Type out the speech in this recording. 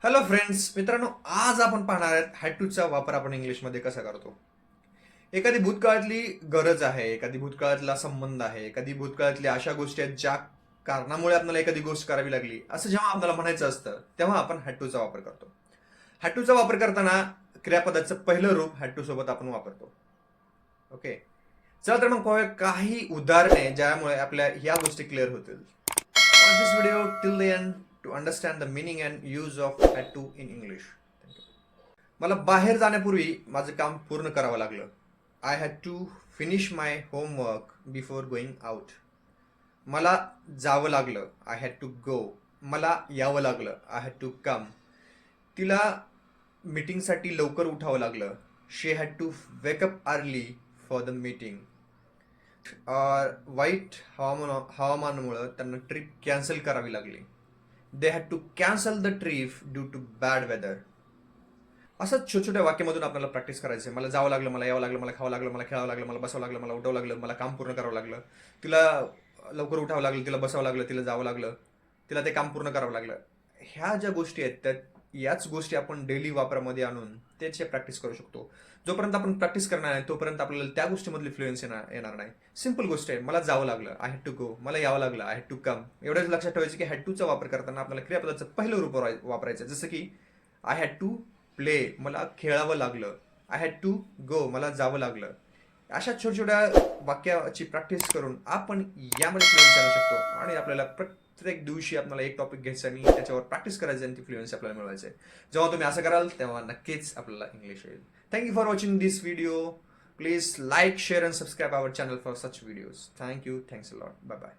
Hello friends, मित्रांनो, आज आपण पाहणार आहोत हॅड टूचा वापर आपण इंग्लिशमध्ये कसा करतो. एखादी भूतकाळातली गरज आहे, एखादी भूतकाळातला संबंध आहे, एखादी भूतकाळातल्या अशा गोष्टी आहेत ज्या कारणामुळे आपल्याला एखादी गोष्ट करावी लागली, असं जेव्हा आपल्याला म्हणायचं असतं तेव्हा आपण हॅड टूचा वापर करतो. हॅड टूचा वापर करताना क्रियापदाचं पहिलं रूप हॅड टू सोबत आपण वापरतो. ओके, चला तर मग पाहूया काही उदाहरणे ज्यामुळे आपल्या ह्या गोष्टी क्लिअर होतील. Watch this video till the end to understand the meaning and use of had to in English. मला बाहेर जाण्यापूर्वी माझं काम पूर्ण करावं लागलं. I had to finish my homework before going out. मला जावं लागलं. I had to go. मला यावं लागलं. I had to come. तिला मीटिंगसाठी लवकर उठावं लागलं. She had to wake up early for the meeting. वाईट हवामानामुळं त्यांना ट्रिप कॅन्सल करावी लागली. They had to cancel the trip due to bad weather. असंच छोट्या छोट्या वाक्यामधून आपल्याला प्रॅक्टिस करायचं आहे. मला जावं लागलं, मला यावं लागलं, मला खावं लागलं, मला खेळावं लागलं, मला बसावं लागलं, मला उठावं लागलं, मला काम पूर्ण करावं लागलं, तिला लवकर उठावं लागलं, तिला बसावं लागलं, तिला जावं लागलं, तिला ते काम पूर्ण करावं लागलं. ह्या ज्या गोष्टी आहेत त्या याच गोष्टी आपण डेली वापरामध्ये आणून त्याची प्रॅक्टिस करू शकतो. जोपर्यंत आपण प्रॅक्टिस करणार नाही तोपर्यंत आपल्याला त्या गोष्टीमधली फ्लुएन्स येणार नाही. सिम्पल गोष्ट आहे. मला जावं लागलं, आय हॅड टू गो. मला यावं लागलं, आय हॅड टू कम. एवढंच लक्षात ठेवायचं की हॅड टूचा वापर करताना आपल्याला क्रियापदाचं पहिलं रूप वापरायचं. जसं की आय हॅड टू प्ले, मला खेळावं लागलं. आय हॅड टू गो, मला जावं लागलं. अशा छोट्या छोट्या वाक्याची प्रॅक्टिस करून आपण यामध्ये फ्लुएन्स आणू शकतो आणि आपल्याला प्रत्येक दिवशी आपल्याला एक टॉपिक घ्यायचा आणि त्याच्यावर प्रॅक्टिस करायचं आणि ती फ्लुएन्सी आपल्याला मिळवायचं आहे. जेव्हा तुम्ही असं कराल तेव्हा नक्कीच आपल्याला इंग्लिश येईल. Thank you for watching this video. Please like, share and subscribe our channel for such videos. Thank you. Thanks a lot. Bye bye.